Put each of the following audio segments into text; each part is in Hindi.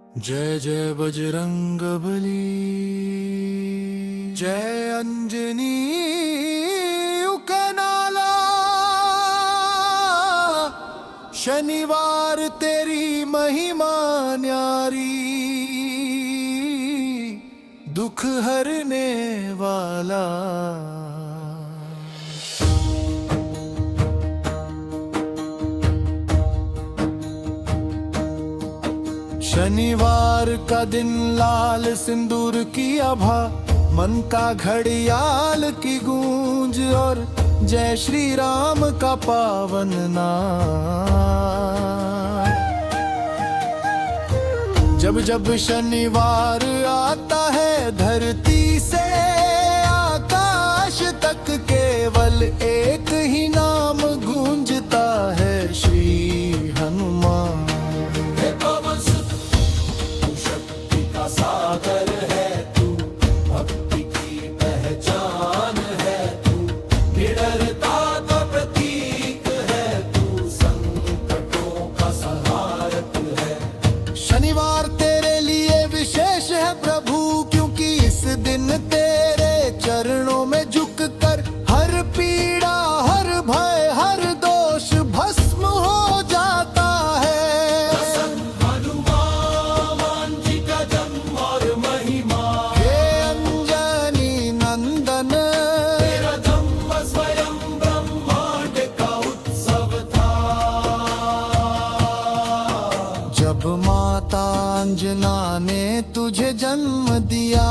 जय जय बजरंग बली, जय अंजनी उकनाला। शनिवार तेरी महिमा न्यारी, दुख हरने वाला। शनिवार का दिन लाल सिंदूर की आभा, मन का घड़ियाल की गूंज और जय श्री राम का पावन नाम। जब जब शनिवार आता है, धरती से आकाश तक केवल एक ही नाम गूंजता है, श्री हनुमान। सागर है तू, भक्ति की पहचान है तू, निडरता का प्रतीक है तू, संकटों का संहारक है। शनिवार तेरे लिए विशेष है प्रभु, क्योंकि इस दिन तेरे चरणों में झुककर हर पीड़ा, हर भय, हर दोष भस्म हो जाता है। जब माता अंजना ने तुझे जन्म दिया,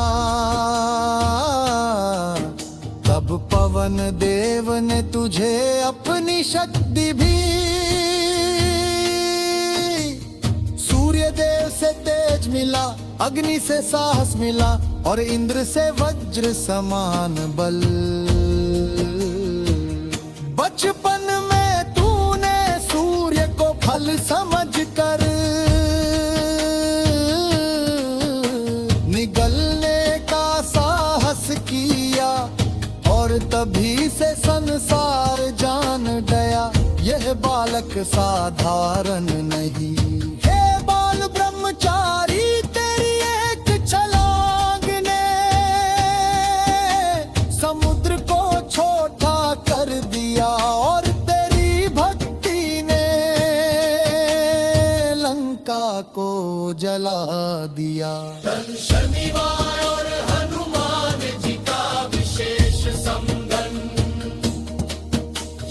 तब पवन देव ने तुझे अपनी शक्ति भी। सूर्य देव से तेज मिला, अग्नि से साहस मिला और इंद्र से वज्र समान बल। बचपन में तूने सूर्य को फल समझकर निगलने का साहस किया, और तभी से संसार जान गया, यह बालक साधारण नहीं। हे बाल ब्रह्मचारी, तेरी एक छलांग ने समुद्र को छोटा कर दिया, और तेरी भक्ति ने लंका को जला दिया। शनिवार और हनुमान जी का विशेष संबंध।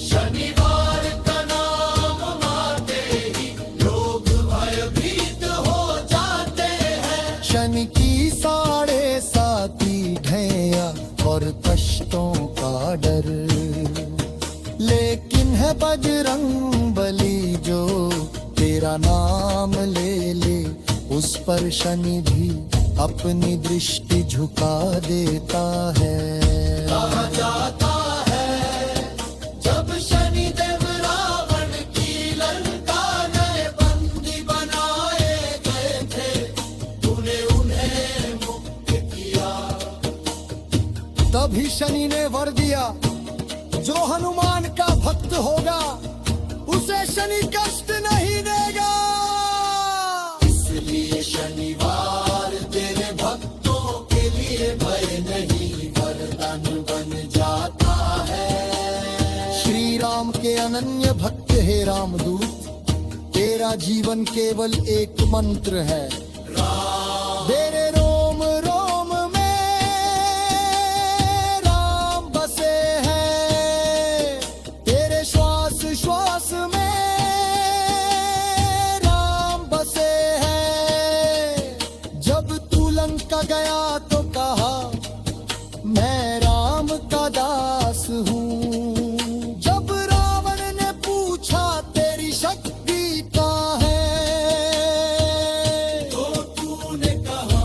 शनिवार का नाम आते ही लोग भयभीत हो जाते हैं। शनि की 7.5 ढैया और कष्टों का डर, लेकिन है बजरंग बली जो तेरा नाम ले ले, उस पर शनि भी अपनी दृष्टि झुका देता है। कहा जाता है, जब शनि देव रावण की लंका में बंदी बनाए गए थे, तूने उन्हें मुक्त किया। तभी शनि ने वर दिया, जो हनुमान का भक्त होगा उसे शनि कष्ट नहीं देगा। इसलिए शनिवार तेरे भक्तों के लिए भय नहीं, वरदान बन जाता है। श्री राम के अनन्य भक्त हे रामदूत, तेरा जीवन केवल एक मंत्र है। तेरे रोम रोम में राम बसे हैं, तेरे श्वास श्वास में का गया तो कहा, मैं राम का दास हूँ। जब रावण ने पूछा तेरी शक्ति कहाँ है, तो तूने कहा,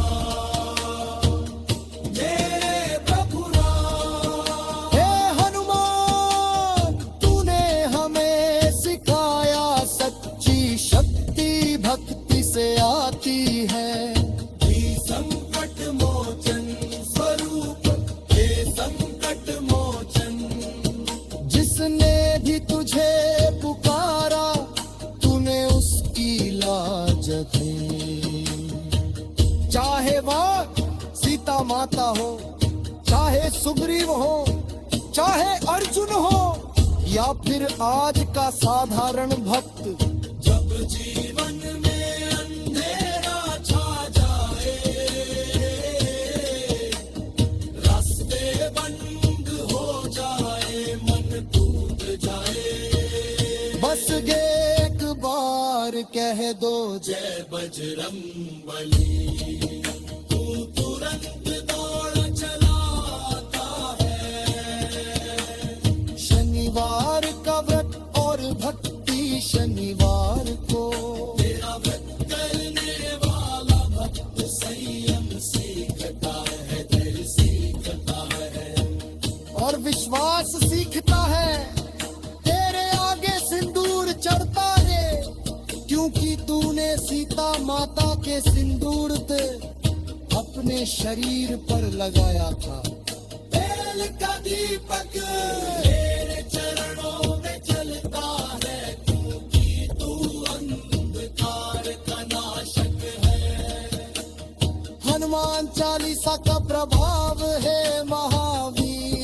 मेरे प्रभु राम। हे हनुमान, तूने हमें सिखाया, सच्ची शक्ति भक्ति से आती है। संकट मोचन स्वरूप, हे संकट मोचन, जिसने भी तुझे पुकारा, तूने उसकी लाज रखी। माता हो, चाहे सुग्रीव हो, चाहे अर्जुन हो, या फिर आज का साधारण भक्त। जब जीवन में अंधेरा छा जाए, रास्ते बंद हो जाए, मन टूट जाए, बस एक बार कह दो जय बजरंगबली, तू तुरंत दौड़ चला आता है। शनिवार का व्रत और भक्ति शनिवार को, तेरा व्रत करने वाला भक्त संयम सीखता है, धैर्य सीखता है, और विश्वास सीखता है। तेरे आगे सिंदूर चढ़ता है, क्योंकि तूने सीता माता के सिंदूर पे अपने शरीर पर लगाया था। तेल का दीपक तेरे चरणों में जलता है, क्योंकि तू अंधकार का नाशक है। हनुमान चालीसा का प्रभाव है महावीर,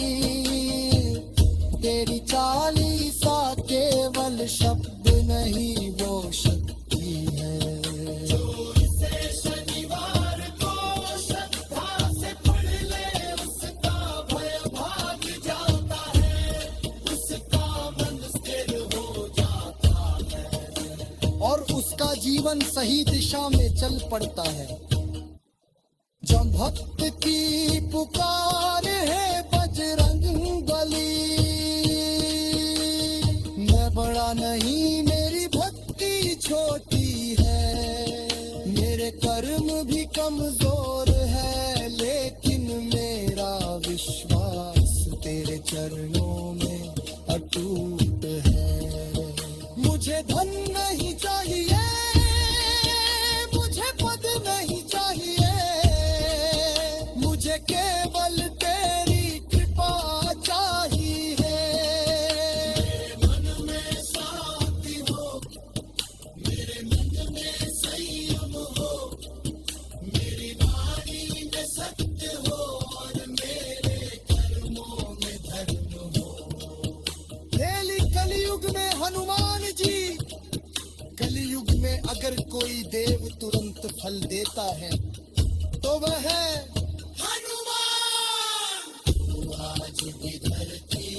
तेरी चालीसा केवल शब्द नहीं वो शक्ति है। जो इसे शनिवार को श्रद्धा से पढ़ ले, उसका भय भाग जाता है, उसका मन स्थिर हो जाता है, और उसका जीवन सही दिशा में चल पड़ता है। जब भक्त की पुकार है बजरंग बली, मैं बड़ा नहीं मेरी भक्ति छोटी है, मेरे कर्म भी कमजोर है, लेकिन मेरा विश्वास तेरे चरणों में अटूट है। मुझे धन नहीं चाहिए, मुझे पद नहीं चाहिए, मुझे केवल तेरी कृपा चाहिए। मन में शांति हो, मेरे मन में संयम हो, मेरी वाणी में सत्य हो, और मेरे कर्मों में धर्म हो। डेली कलयुग में हनुमान जी, कलयुग में अगर कोई देव तुरंत फल देता है तो वह है हनुमान। तू आज भी धरती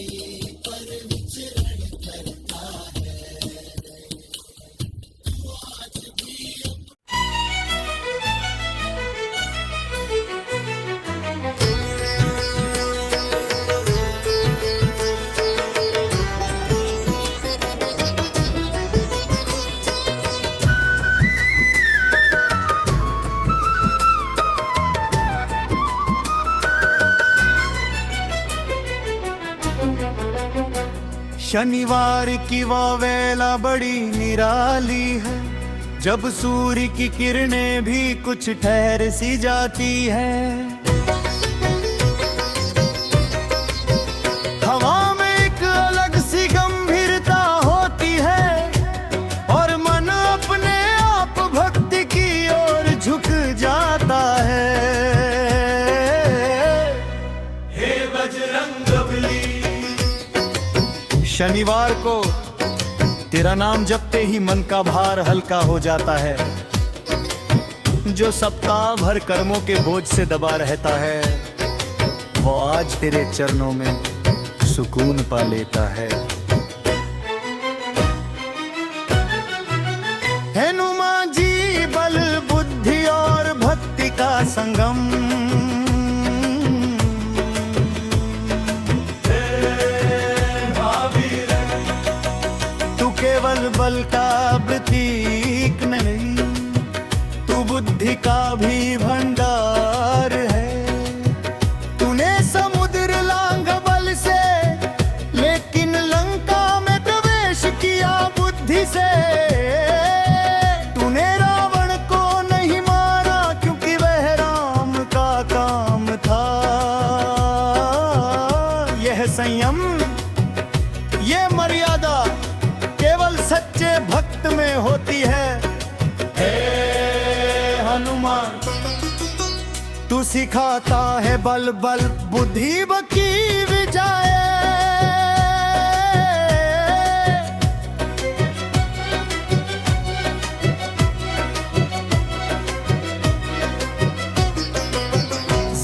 पर विचरण करता है, तू आज भी शनिवार की वो वेला बड़ी निराली है, जब सूर्य की किरणें भी कुछ ठहर सी जाती है। हवा में एक अलग सी गंभीरता होती है, और मन अपने आप भक्ति की ओर झुक जाता है। हे बजरंगबली, शनिवार को तेरा नाम जपते ही मन का भार हल्का हो जाता है, जो सप्ताह भर कर्मों के बोझ से दबा रहता है, वो आज तेरे चरणों में सुकून पा लेता है। हनुमान जी बल बुद्धि और भक्ति का संगम, केवल बल का प्रतीक नहीं, तू बुद्धि का भी भंडार है। तूने समुद्र लांघ बल से, लेकिन लंका में प्रवेश किया बुद्धि से। तूने रावण को नहीं मारा, क्योंकि वह राम का काम था। यह संयम, ये मर्यादा केवल सच्चे भक्त में होती है। हे हनुमान, तू सिखाता है बल बल बुद्धि की विजय।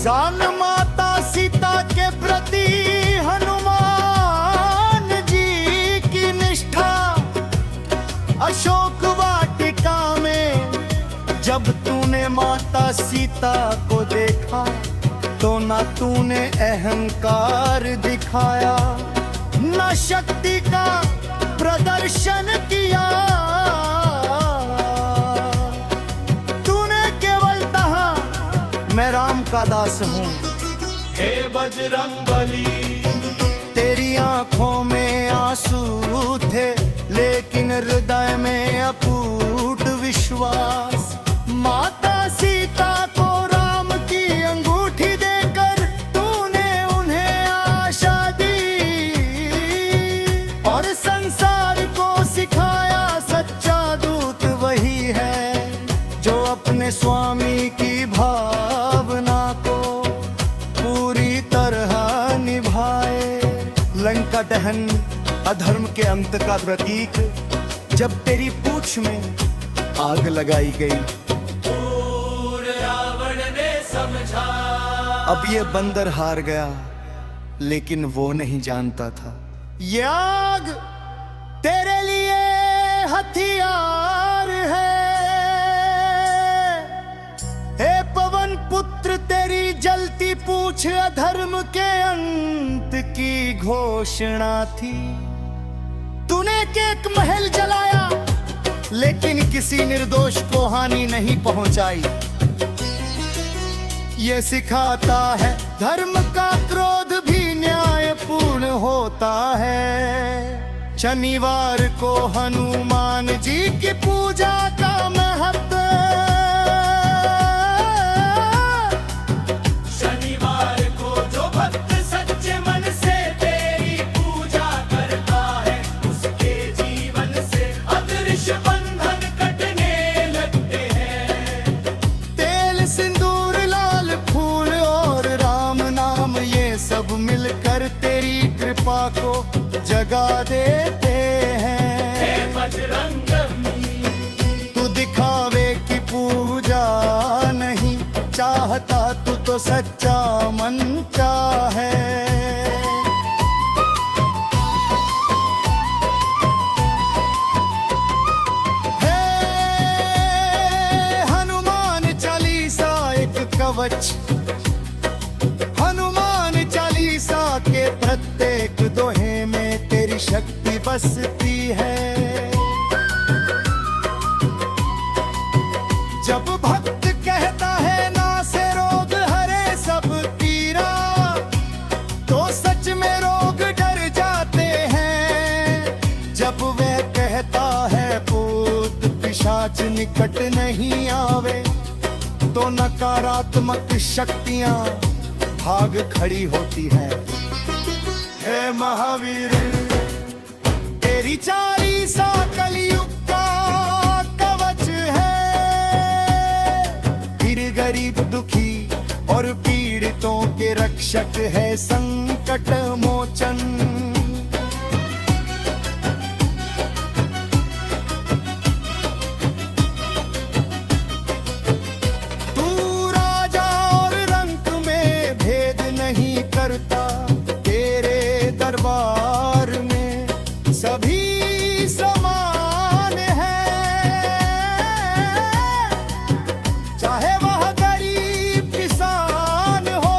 जान माता सीता के प्रति हनुमान जी की निष्ठा। अशोक वाटिका में जब तूने माता सीता को देखा तो ना तूने अहंकार दिखाया, ना शक्ति का प्रदर्शन किया। तूने केवल कहा मैं राम का दास हूँ। हे बजरंगबली, तेरी आंखों में आंसू थे लेकिन हृदय में अटूट विश्वास। माता सीता को राम की अंगूठी देकर तूने उन्हें आशा दी और संसार को सिखाया सच्चा दूत वही है जो अपने स्वामी की भावना को पूरी तरह निभाए। लंका दहन अधर्म के अंत का प्रतीक, जब तेरी पूंछ में आग लगाई गई। रावण ने समझा अब ये बंदर हार गया लेकिन वो नहीं जानता था ये आग तेरे लिए हथियार है। हे पवन पुत्र, तेरी जलती पूंछ अधर्म के अंत की घोषणा थी। तूने एक महल जलाया लेकिन किसी निर्दोष को हानि नहीं पहुंचाई। ये सिखाता है धर्म का क्रोध भी न्यायपूर्ण होता है। शनिवार को हनुमान जी की पूजा का महत्व। शनिवार को जो भक्त सच्चे मन से तेरी पूजा करता है उसके जीवन से अदृश्य बंधन कटने लगते हैं। तेल सिंदूर लाल फूल और राम नाम ये सब मिलकर तेरी कृपा को जगा देते हैं। हे बजरंगबली, तू दिखावे की पूजा नहीं चाहता, तू तो सच्चा मन चाहे। हे हनुमान चालीसा एक कवच। हनुमान चालीसा के प्रत्येक दोहे में तेरी शक्ति बसती है। जब भक्त कहता है ना से रोग हरे सब पीरा, तो सच में रोग डर जाते हैं। जब वह कहता है भूत पिशाच निकट नहीं आवे, तो नकारात्मक शक्तियां भाग खड़ी होती है। हे महावीर, तेरी चालीसा कलयुग का कवच है। फिर गरीब दुखी और पीड़ितों के रक्षक है, संकट मोचन। तू राजा और रंक में भेद नहीं करता, तेरे दरबार में सभी समान है। चाहे वह गरीब किसान हो,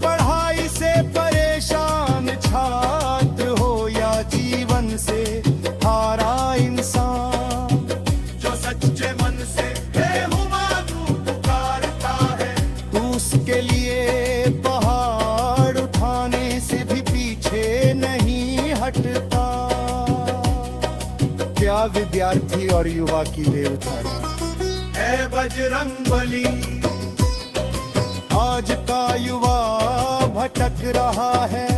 पढ़ाई से परेशान छात्र हो, या जीवन से हारा इंसान। जो सच्चे मन से हे हुमायूं पुकारता है, तू उसके लिए पहाड़ उठाने से भी पीछे नहीं हटता। क्या विद्यार्थी और युवा की देवता। हे बजरंगबली, आज का युवा भटक रहा है,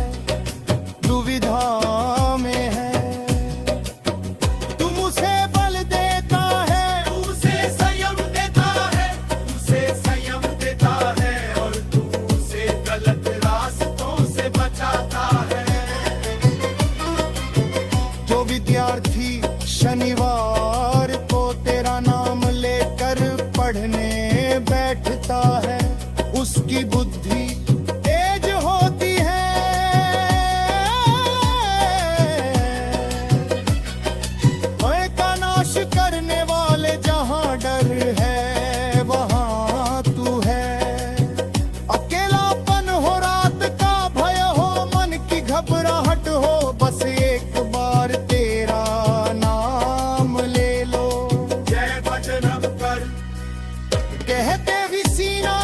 दुविधा में है। तुम उसे बल देता है, उसे संयम देता है, उसे संयम देता है। कहते भी सीना